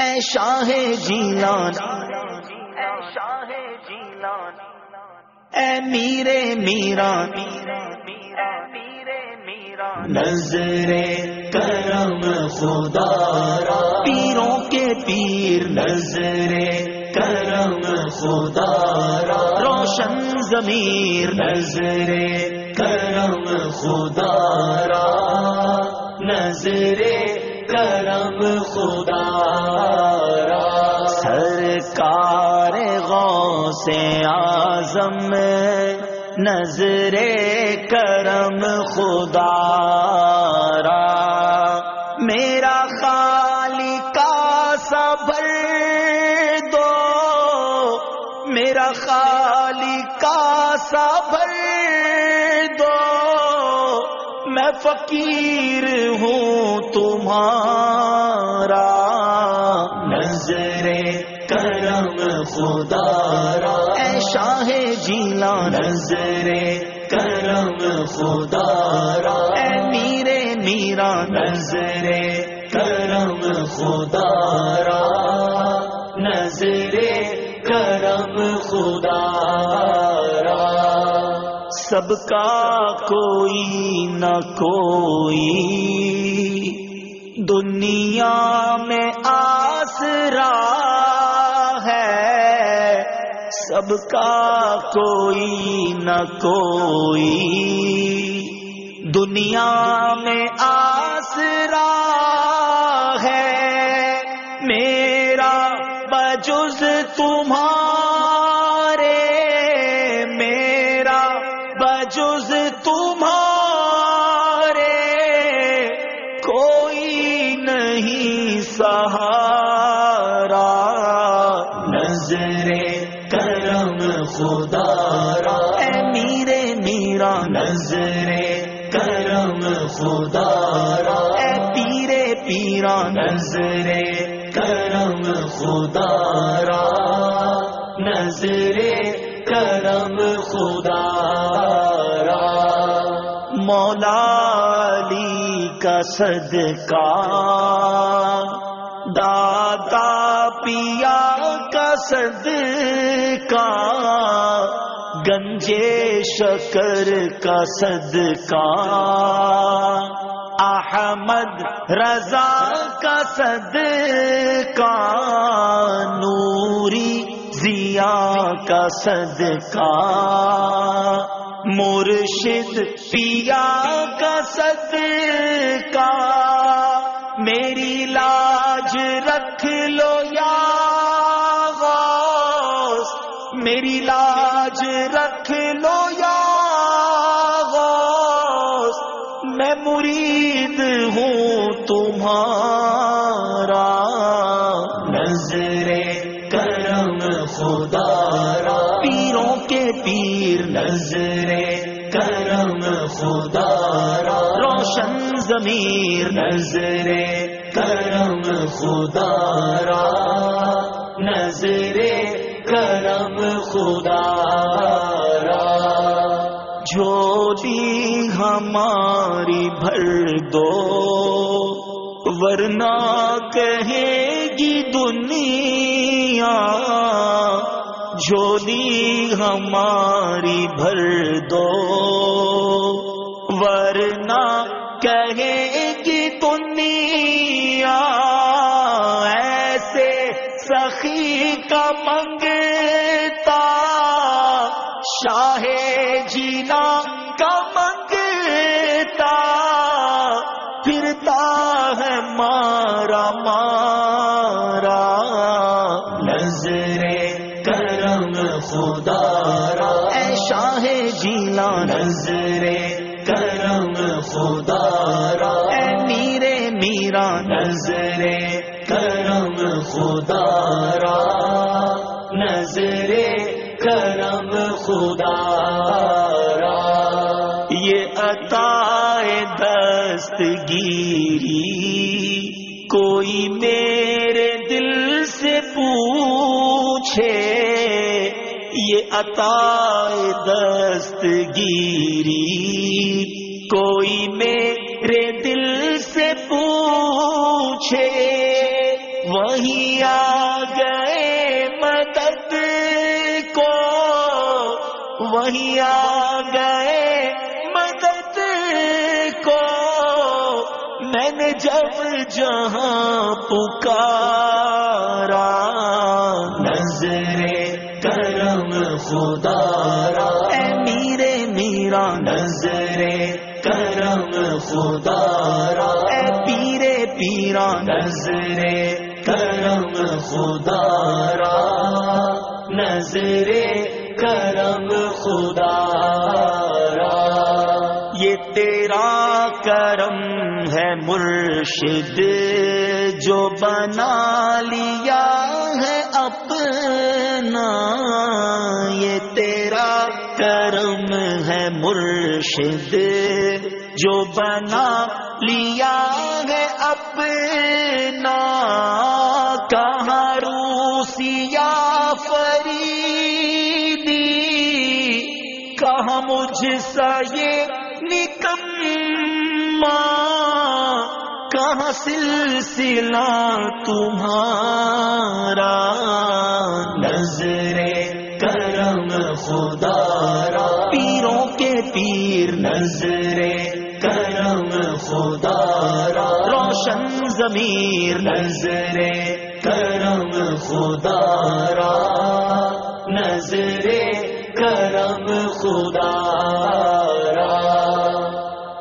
اے شاہ جیلان، اے میر میران، نظر کرم خدا را، پیروں کے پیر نظر کرم خدا را، روشن ضمیر نظر کرم خدا را، نظر کرم خدا را، سرکار غوث اعظم نظر کرم خدا را، میرا خالق سا بھر دو، میرا خالق سا بھر دو، میں فقیر ہوں تمہارا، نظر کرم خدا را، اے شاہ جیلان نظر کرم خدا را، اے میر میران نظر کرم خدا را، نظر کرم خدا را، سب کا کوئی نہ کوئی دنیا میں آسرا ہے، سب کا کوئی نہ کوئی دنیا میں آسرا ہے، میرا بجز تمہارے، میرا بجز تمہارے کوئی نہیں سہارا، نظر کرم خدا را، اے میر میران نظر کرم خدا را، اے پیر پیران نظر کرم خدا را، نظر کرم خدا را، مولا علی کا صدقہ، دادا پیا کا صدقہ، گنجے شکر کا صدقہ، احمد رضا کا صدقہ، نوری ضیا کا صدقہ، مرشد پیا کا صدقہ، میری لاج رکھ لو یا غوث، میری لاج رکھ لو یا غوث، میں مرید ہوں تمہارا، نظر کرم خدا را، پیروں کے پیر نظر کرم خدا را، روشن ضمیر نظر کرم خدا را، نظر کرم خدا را، جھولی ہماری بھر دو ورنہ کہے گی دنیا، جھولی ہماری بھر دو ورنہ کہے گی دنیا، ایسے سخی کا منگتا شاہ جینا کا منگتا، پھرتا ہے مارا مارا، نظر کرم خدا را، اے شاہ جیلان نظر کرم خدا را، اے میر میران نظر کرم خدا را، نظر کرم خدا را، یہ عطا دستگیری کوئی میرے دل سے پوچھے، یہ عطا دستگیری کوئی میرے دل سے پوچھے، وہی وہی آ گئے مدد کو، وہی آ گئے مدد کو، میں نے جب جہاں پکارا، نظر کرم خدا را، اے میرے میرا نظر کرم خدا را، اے پیرے پیرا نظر کرم خدا را، نظر کرم خدا را۔ یہ تیرا کرم ہے مرشد جو بنا لیا ہے اپنا، یہ تیرا کرم ہے مرشد جو بنا لیا ہے اپنا، کہاں روسیا فریدی، کہاں مجھ سا یہ نکما، کہاں سلسلہ تمہارا، نظر کرم خدا را، پیروں کے پیر نظر کرم خدا را، روشن ضمیر نظر کرم خدا را، نظر کرم خدا